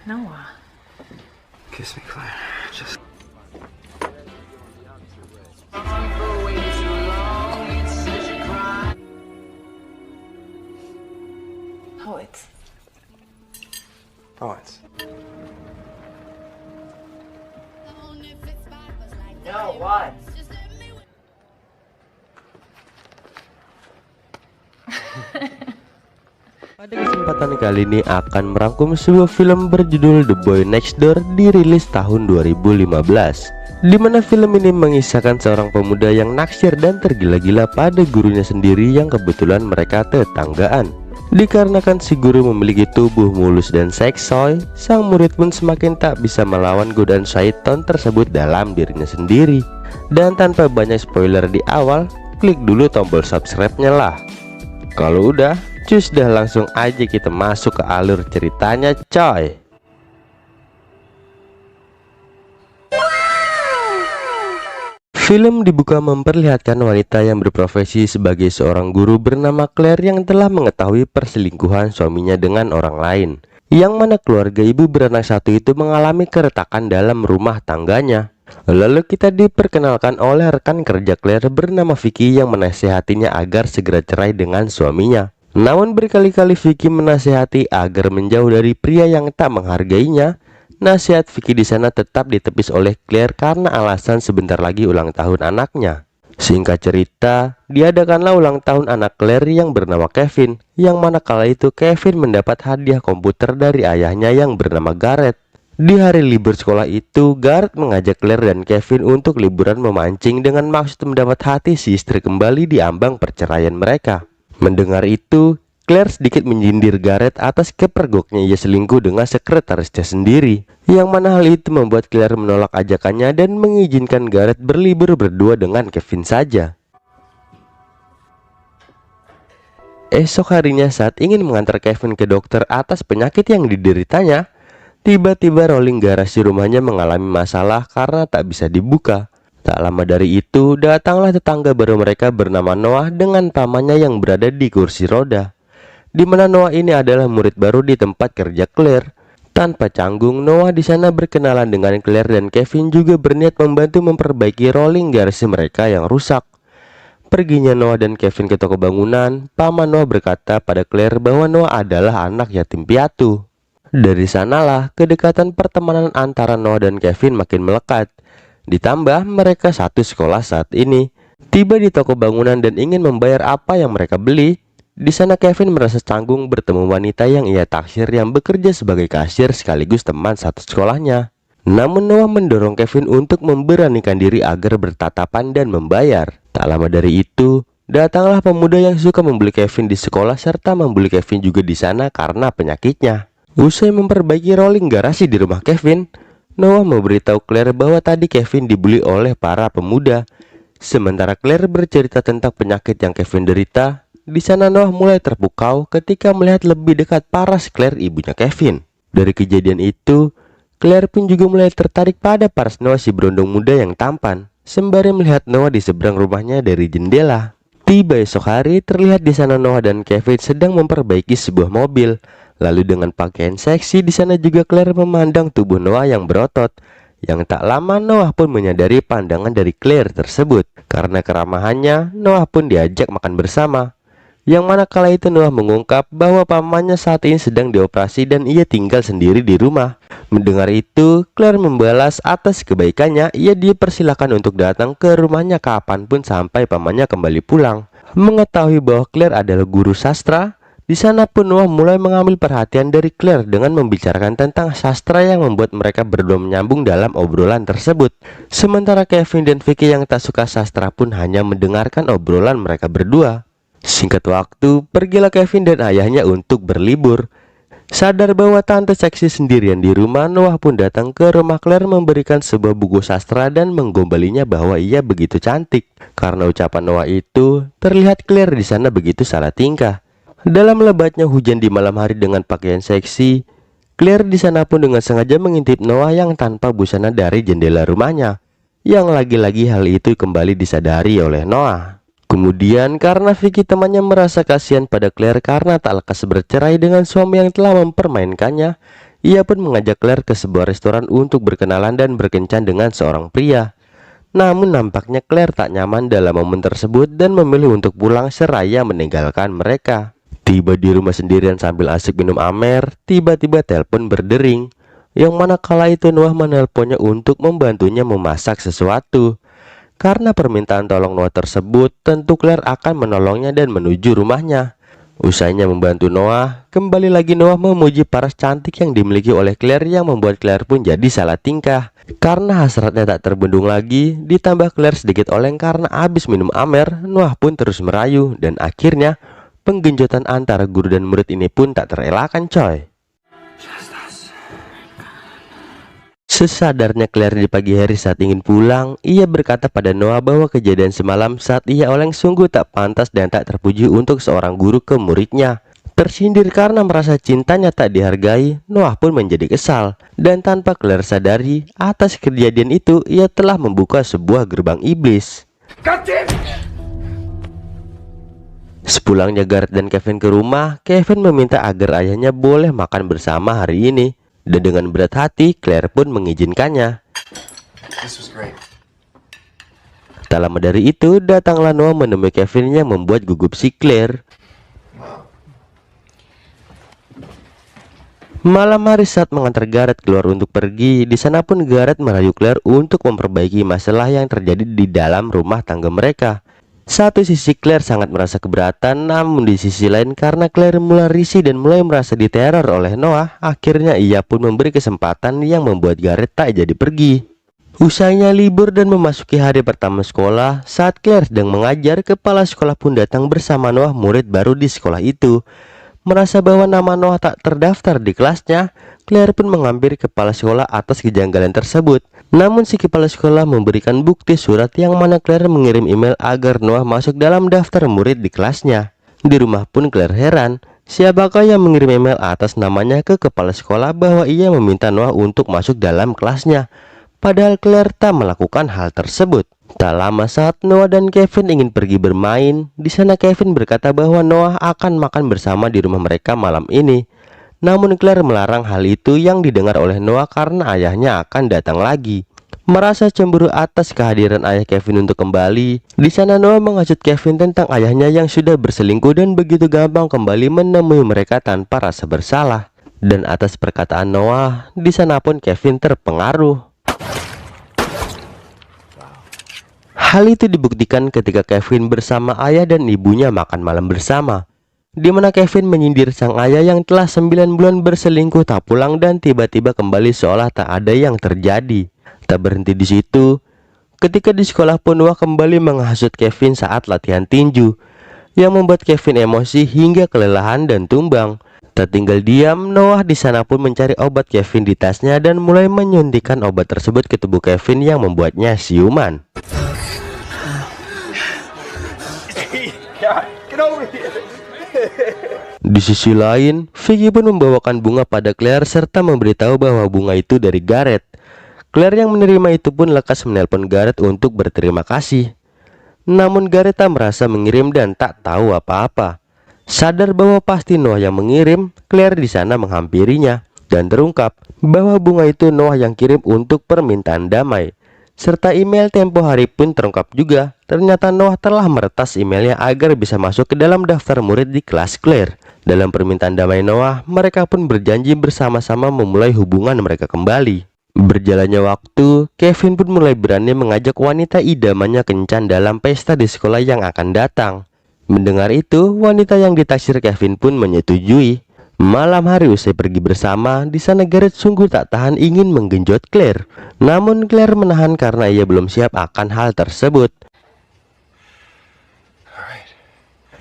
Noah. Kiss me, Claire. Just. Poet. Poets. No, what? Pada kesempatan kali ini akan merangkum sebuah film berjudul The Boy Next Door, dirilis tahun 2015, di mana film ini mengisahkan seorang pemuda yang naksir dan tergila-gila pada gurunya sendiri yang kebetulan mereka tetanggaan. Dikarenakan si guru memiliki tubuh mulus dan seksoi, sang murid pun semakin tak bisa melawan godaan syaitan tersebut dalam dirinya sendiri. Dan tanpa banyak spoiler di awal, klik dulu tombol subscribe-nya lah. Kalau udah, cus dah, langsung aja kita masuk ke alur ceritanya coy. Film dibuka memperlihatkan wanita yang berprofesi sebagai seorang guru bernama Claire yang telah mengetahui perselingkuhan suaminya dengan orang lain, yang mana keluarga ibu beranak satu itu mengalami keretakan dalam rumah tangganya. Lalu kita diperkenalkan oleh rekan kerja Claire bernama Vicky yang menasehatinya agar segera cerai dengan suaminya. Namun berkali-kali Vicky menasehati agar menjauh dari pria yang tak menghargainya. Nasihat Vicky di sana tetap ditepis oleh Claire karena alasan sebentar lagi ulang tahun anaknya. Singkat cerita, diadakanlah ulang tahun anak Claire yang bernama Kevin, yang mana kala itu Kevin mendapat hadiah komputer dari ayahnya yang bernama Gareth. Di hari libur sekolah itu, Gareth mengajak Claire dan Kevin untuk liburan memancing dengan maksud mendapat hati si istri kembali di ambang perceraian mereka. Mendengar itu, Claire sedikit menyindir Gareth atas kepergoknya ia selingkuh dengan sekretarisnya sendiri, yang mana hal itu membuat Claire menolak ajakannya dan mengizinkan Gareth berlibur berdua dengan Kevin saja. Esok harinya saat ingin mengantar Kevin ke dokter atas penyakit yang dideritanya, tiba-tiba rolling garasi rumahnya mengalami masalah karena tak bisa dibuka. Tak lama dari itu, datanglah tetangga baru mereka bernama Noah dengan pamannya yang berada di kursi roda, di mana Noah ini adalah murid baru di tempat kerja Claire. Tanpa canggung, Noah di sana berkenalan dengan Claire dan Kevin juga berniat membantu memperbaiki rolling garasi mereka yang rusak. Perginya Noah dan Kevin ke toko bangunan, paman Noah berkata pada Claire bahwa Noah adalah anak yatim piatu. Dari sanalah kedekatan pertemanan antara Noah dan Kevin makin melekat. Ditambah mereka satu sekolah saat ini. Tiba di toko bangunan dan ingin membayar apa yang mereka beli. Di sana Kevin merasa canggung bertemu wanita yang ia taksir yang bekerja sebagai kasir sekaligus teman satu sekolahnya. Namun Noah mendorong Kevin untuk memberanikan diri agar bertatapan dan membayar. Tak lama dari itu, datanglah pemuda yang suka membeli Kevin di sekolah serta membeli Kevin juga di sana karena penyakitnya. Usai memperbaiki rolling garasi di rumah Kevin, Noah memberitahu Claire bahwa tadi Kevin dibully oleh para pemuda. Sementara Claire bercerita tentang penyakit yang Kevin derita. Di sana Noah mulai terpukau ketika melihat lebih dekat paras Claire, ibunya Kevin. Dari kejadian itu, Claire pun juga mulai tertarik pada paras Noah si berondong muda yang tampan, sembari melihat Noah di seberang rumahnya dari jendela. Tiba esok hari, terlihat di sana Noah dan Kevin sedang memperbaiki sebuah mobil. Lalu dengan pakaian seksi di sana juga Claire memandang tubuh Noah yang berotot. Yang tak lama Noah pun menyadari pandangan dari Claire tersebut. Karena keramahannya, Noah pun diajak makan bersama. Yang mana kala itu Noah mengungkap bahwa pamannya saat ini sedang dioperasi dan ia tinggal sendiri di rumah. Mendengar itu, Claire membalas atas kebaikannya. Ia dipersilakan untuk datang ke rumahnya kapanpun sampai pamannya kembali pulang. Mengetahui bahwa Claire adalah guru sastra, di sana pun Noah mulai mengambil perhatian dari Claire dengan membicarakan tentang sastra yang membuat mereka berdua menyambung dalam obrolan tersebut. Sementara Kevin dan Vicky yang tak suka sastra pun hanya mendengarkan obrolan mereka berdua. Singkat waktu, pergilah Kevin dan ayahnya untuk berlibur. Sadar bahwa tante seksi sendirian di rumah, Noah pun datang ke rumah Claire memberikan sebuah buku sastra dan menggombalinya bahwa ia begitu cantik. Karena ucapan Noah itu, terlihat Claire di sana begitu salah tingkah. Dalam lebatnya hujan di malam hari dengan pakaian seksi, Claire di sana pun dengan sengaja mengintip Noah yang tanpa busana dari jendela rumahnya. Yang lagi-lagi hal itu kembali disadari oleh Noah. Kemudian karena Vicky temannya merasa kasihan pada Claire karena tak lekas bercerai dengan suami yang telah mempermainkannya, ia pun mengajak Claire ke sebuah restoran untuk berkenalan dan berkencan dengan seorang pria. Namun nampaknya Claire tak nyaman dalam momen tersebut dan memilih untuk pulang seraya meninggalkan mereka. Tiba di rumah sendirian sambil asik minum amer, tiba-tiba telepon berdering. Yang mana kala itu Noah menelponnya untuk membantunya memasak sesuatu. Karena permintaan tolong Noah tersebut, tentu Claire akan menolongnya dan menuju rumahnya. Usainya membantu Noah, kembali lagi Noah memuji paras cantik yang dimiliki oleh Claire yang membuat Claire pun jadi salah tingkah. Karena hasratnya tak terbendung lagi, ditambah Claire sedikit oleng karena habis minum amer, Noah pun terus merayu dan akhirnya penggenjotan antara guru dan murid ini pun tak terelakkan coy. Sesadarnya Claire di pagi hari saat ingin pulang, ia berkata pada Noah bahwa kejadian semalam saat ia oleng sungguh tak pantas dan tak terpuji untuk seorang guru ke muridnya. Tersindir karena merasa cintanya tak dihargai, Noah pun menjadi kesal. Dan tanpa Claire sadari, atas kejadian itu ia telah membuka sebuah gerbang iblis. Sepulangnya Gareth dan Kevin ke rumah, Kevin meminta agar ayahnya boleh makan bersama hari ini. Dan dengan berat hati, Claire pun mengizinkannya. Tak lama dari itu, datanglah Noah menemui Kevin yang membuat gugup si Claire. Malam hari saat mengantar Gareth keluar untuk pergi, di sana pun Gareth merayu Claire untuk memperbaiki masalah yang terjadi di dalam rumah tangga mereka. Satu sisi Claire sangat merasa keberatan, namun di sisi lain karena Claire mulai risih dan mulai merasa diteror oleh Noah, akhirnya ia pun memberi kesempatan yang membuat Gareth tak jadi pergi. Usainya libur dan memasuki hari pertama sekolah, saat Claire sedang mengajar, kepala sekolah pun datang bersama Noah, murid baru di sekolah itu. Merasa bahwa nama Noah tak terdaftar di kelasnya, Claire pun menghampiri kepala sekolah atas kejanggalan tersebut. Namun si kepala sekolah memberikan bukti surat yang mana Claire mengirim email agar Noah masuk dalam daftar murid di kelasnya. Di rumah pun Claire heran, siapakah yang mengirim email atas namanya ke kepala sekolah bahwa ia meminta Noah untuk masuk dalam kelasnya. Padahal Claire tak melakukan hal tersebut. Tak lama saat Noah dan Kevin ingin pergi bermain, di sana Kevin berkata bahwa Noah akan makan bersama di rumah mereka malam ini. Namun Claire melarang hal itu yang didengar oleh Noah karena ayahnya akan datang lagi. Merasa cemburu atas kehadiran ayah Kevin untuk kembali, di sana Noah menghasut Kevin tentang ayahnya yang sudah berselingkuh dan begitu gampang kembali menemui mereka tanpa rasa bersalah. Dan atas perkataan Noah, di sana pun Kevin terpengaruh. Hal itu dibuktikan ketika Kevin bersama ayah dan ibunya makan malam bersama, di mana Kevin menyindir sang ayah yang telah 9 bulan berselingkuh tak pulang dan tiba-tiba kembali seolah tak ada yang terjadi. Tak berhenti di situ, ketika di sekolah pun Noah kembali menghasut Kevin saat latihan tinju, yang membuat Kevin emosi hingga kelelahan dan tumbang. Tak tinggal diam, Noah di sana pun mencari obat Kevin di tasnya dan mulai menyuntikkan obat tersebut ke tubuh Kevin yang membuatnya siuman. Di sisi lain, Vicky pun membawakan bunga pada Claire serta memberitahu bahwa bunga itu dari Gareth. Claire yang menerima itu pun lekas menelpon Gareth untuk berterima kasih. Namun Gareth tak merasa mengirim dan tak tahu apa-apa. Sadar bahwa pasti Noah yang mengirim, Claire di sana menghampirinya dan terungkap bahwa bunga itu Noah yang kirim untuk permintaan damai. Serta email tempo hari pun terungkap juga. Ternyata Noah telah meretas emailnya agar bisa masuk ke dalam daftar murid di kelas Claire. Dalam permintaan damai Noah, mereka pun berjanji bersama-sama memulai hubungan mereka kembali. Berjalannya waktu, Kevin pun mulai berani mengajak wanita idamannya kencan dalam pesta di sekolah yang akan datang. Mendengar itu, wanita yang ditaksir Kevin pun menyetujui. Malam hari usai pergi bersama, di sana Gareth sungguh tak tahan ingin menggenjot Claire. Namun Claire menahan karena ia belum siap akan hal tersebut.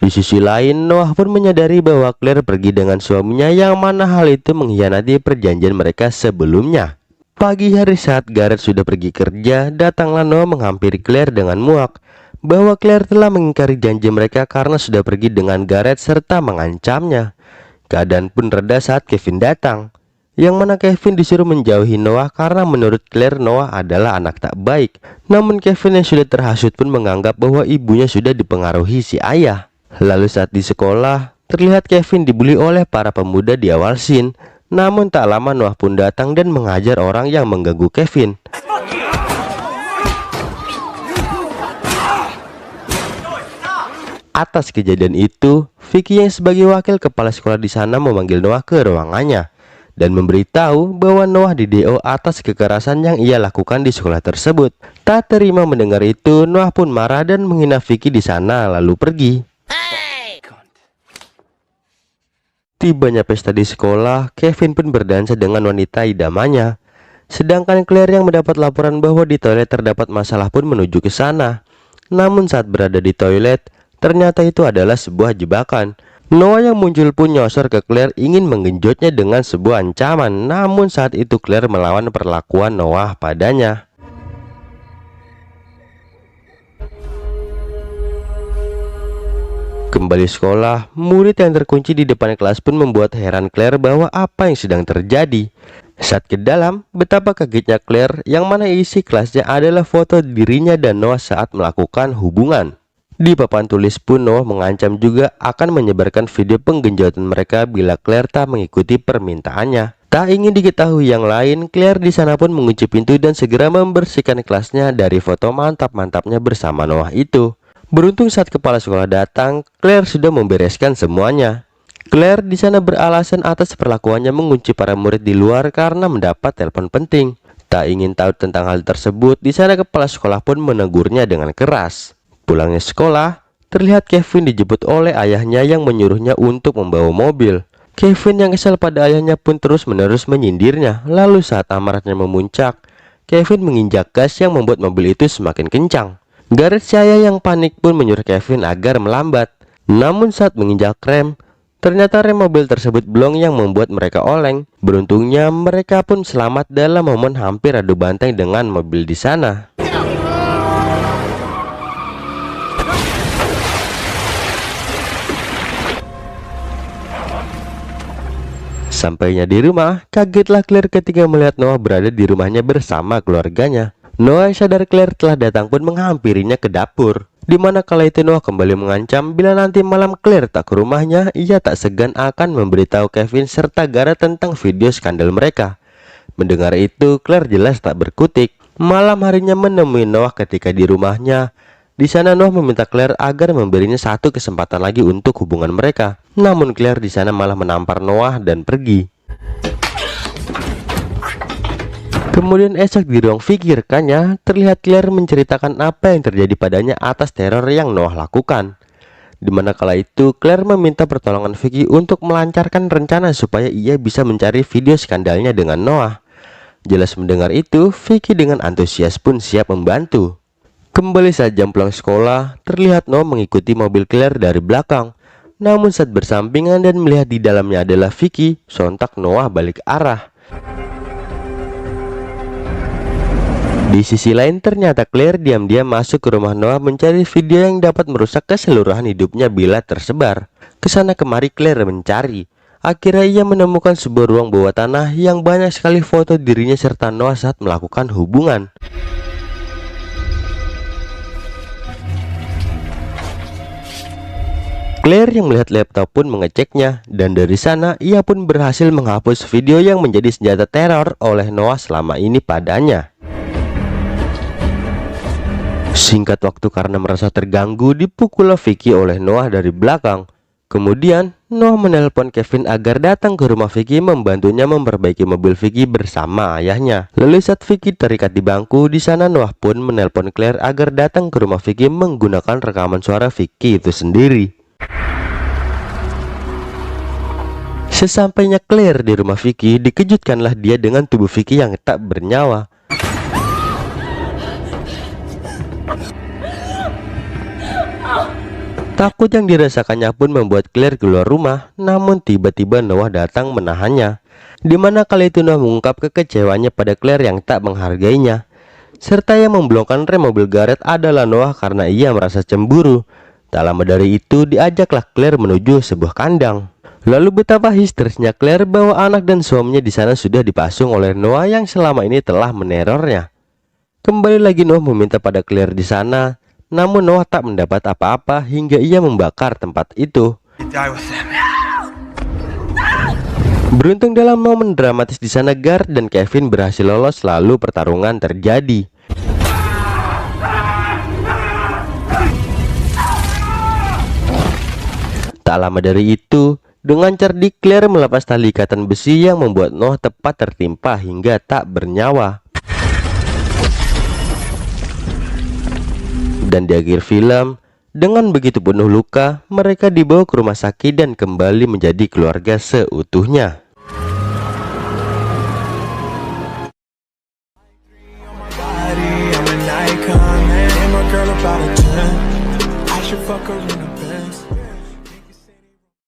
Di sisi lain, Noah pun menyadari bahwa Claire pergi dengan suaminya yang mana hal itu mengkhianati perjanjian mereka sebelumnya. Pagi hari saat Gareth sudah pergi kerja, datanglah Noah menghampiri Claire dengan muak bahwa Claire telah mengingkari janji mereka karena sudah pergi dengan Gareth serta mengancamnya. Keadaan pun reda saat Kevin datang, yang mana Kevin disuruh menjauhi Noah karena menurut Claire Noah adalah anak tak baik. Namun Kevin yang sudah terhasut pun menganggap bahwa ibunya sudah dipengaruhi si ayah. Lalu saat di sekolah, terlihat Kevin dibully oleh para pemuda di awal scene. Namun tak lama Noah pun datang dan menghajar orang yang mengganggu Kevin. Atas kejadian itu, Vicky yang sebagai wakil kepala sekolah di sana memanggil Noah ke ruangannya dan memberitahu bahwa Noah di-DO atas kekerasan yang ia lakukan di sekolah tersebut. Tak terima mendengar itu, Noah pun marah dan menghina Vicky di sana lalu pergi. Tibanya pesta di sekolah, Kevin pun berdansa dengan wanita idamannya. Sedangkan Claire yang mendapat laporan bahwa di toilet terdapat masalah pun menuju ke sana. Namun saat berada di toilet, ternyata itu adalah sebuah jebakan. Noah yang muncul pun nyosor ke Claire ingin menggenjotnya dengan sebuah ancaman. Namun saat itu Claire melawan perlakuan Noah padanya. Kembali sekolah, murid yang terkunci di depan kelas pun membuat heran Claire bahwa apa yang sedang terjadi. Saat ke dalam, betapa kagetnya Claire yang mana isi kelasnya adalah foto dirinya dan Noah saat melakukan hubungan. Di papan tulis pun Noah mengancam juga akan menyebarkan video penggenjotan mereka bila Claire tak mengikuti permintaannya. Tak ingin diketahui yang lain, Claire di sana pun mengunci pintu dan segera membersihkan kelasnya dari foto mantap-mantapnya bersama Noah itu. Beruntung saat kepala sekolah datang, Claire sudah membereskan semuanya. Claire di sana beralasan atas perlakuannya mengunci para murid di luar karena mendapat telepon penting. Tak ingin tahu tentang hal tersebut, di sana kepala sekolah pun menegurnya dengan keras. Pulangnya sekolah, terlihat Kevin dijemput oleh ayahnya yang menyuruhnya untuk membawa mobil. Kevin yang kesal pada ayahnya pun terus-menerus menyindirnya. Lalu saat amarahnya memuncak, Kevin menginjak gas yang membuat mobil itu semakin kencang. Gareth si ayah yang panik pun menyuruh Kevin agar melambat. Namun saat menginjak rem, ternyata rem mobil tersebut blong yang membuat mereka oleng. Beruntungnya mereka pun selamat dalam momen hampir adu banteng dengan mobil di sana. Sampainya di rumah, kagetlah Claire ketika melihat Noah berada di rumahnya bersama keluarganya. Noah yang sadar Claire telah datang pun menghampirinya ke dapur. Dimana kala itu Noah kembali mengancam bila nanti malam Claire tak ke rumahnya, ia tak segan akan memberitahu Kevin serta Gareth tentang video skandal mereka. Mendengar itu, Claire jelas tak berkutik. Malam harinya menemui Noah ketika di rumahnya. Di sana Noah meminta Claire agar memberinya satu kesempatan lagi untuk hubungan mereka. Namun Claire di sana malah menampar Noah dan pergi. Kemudian esok di ruang Vicky rekannya, terlihat Claire menceritakan apa yang terjadi padanya atas teror yang Noah lakukan. Dimana kala itu Claire meminta pertolongan Vicky untuk melancarkan rencana supaya ia bisa mencari video skandalnya dengan Noah. Jelas mendengar itu, Vicky dengan antusias pun siap membantu. Kembali saat jam pulang sekolah, terlihat Noah mengikuti mobil Claire dari belakang. Namun saat bersampingan dan melihat di dalamnya adalah Vicky, sontak Noah balik arah. Di sisi lain ternyata Claire diam-diam masuk ke rumah Noah mencari video yang dapat merusak keseluruhan hidupnya bila tersebar. Kesana kemari Claire mencari. Akhirnya ia menemukan sebuah ruang bawah tanah yang banyak sekali foto dirinya serta Noah saat melakukan hubungan. Claire yang melihat laptop pun mengeceknya, dan dari sana ia pun berhasil menghapus video yang menjadi senjata teror oleh Noah selama ini padanya. Singkat waktu karena merasa terganggu, dipukul Vicky oleh Noah dari belakang. Kemudian Noah menelpon Kevin agar datang ke rumah Vicky membantunya memperbaiki mobil Vicky bersama ayahnya. Lalu saat Vicky terikat di bangku, di sana Noah pun menelpon Claire agar datang ke rumah Vicky menggunakan rekaman suara Vicky itu sendiri. Sesampainya Claire di rumah Vicky, dikejutkanlah dia dengan tubuh Vicky yang tak bernyawa. Takut yang dirasakannya pun membuat Claire keluar rumah. Namun tiba-tiba Noah datang menahannya. Dimana kali itu Noah mengungkap kekecewaannya pada Claire yang tak menghargainya. Serta yang memblokkan rem mobil Gareth adalah Noah karena ia merasa cemburu. Tak lama dari itu diajaklah Claire menuju sebuah kandang. Lalu betapa histerisnya Claire bahwa anak dan suaminya di sana sudah dipasung oleh Noah yang selama ini telah menerornya. Kembali lagi Noah meminta pada Claire di sana, namun Noah tak mendapat apa-apa hingga ia membakar tempat itu. Beruntung dalam momen dramatis di sana, Gar dan Kevin berhasil lolos, lalu pertarungan terjadi. Tak lama dari itu, dengan cerdik Claire melepas tali ikatan besi yang membuat Noah tepat tertimpa hingga tak bernyawa. Dan di akhir film, dengan begitu penuh luka, mereka dibawa ke rumah sakit dan kembali menjadi keluarga seutuhnya. I'm an icon, man. And my girl about a 10. I should fuck her in